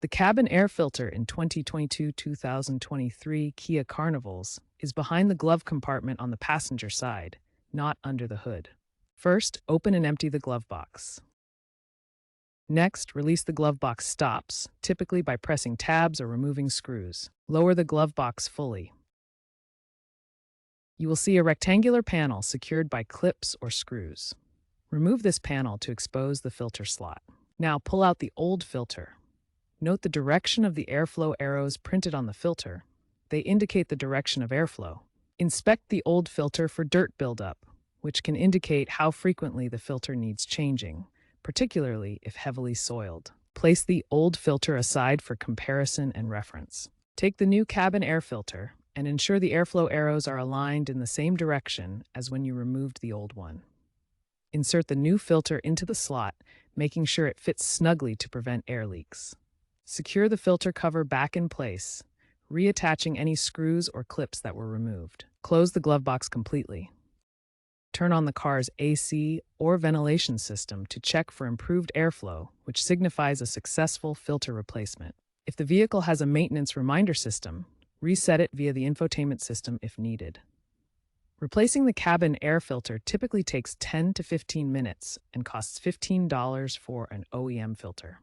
The cabin air filter in 2022-2023 Kia Carnivals is behind the glove compartment on the passenger side, not under the hood. First, open and empty the glove box. Next, release the glove box stops, typically by pressing tabs or removing screws. Lower the glove box fully. You will see a rectangular panel secured by clips or screws. Remove this panel to expose the filter slot. Now pull out the old filter. Note the direction of the airflow arrows printed on the filter. They indicate the direction of airflow. Inspect the old filter for dirt buildup, which can indicate how frequently the filter needs changing, particularly if heavily soiled. Place the old filter aside for comparison and reference. Take the new cabin air filter and ensure the airflow arrows are aligned in the same direction as when you removed the old one. Insert the new filter into the slot, making sure it fits snugly to prevent air leaks. Secure the filter cover back in place, reattaching any screws or clips that were removed. Close the glove box completely. Turn on the car's AC or ventilation system to check for improved airflow, which signifies a successful filter replacement. If the vehicle has a maintenance reminder system, reset it via the infotainment system if needed. Replacing the cabin air filter typically takes 10 to 15 minutes and costs $15 for an OEM filter.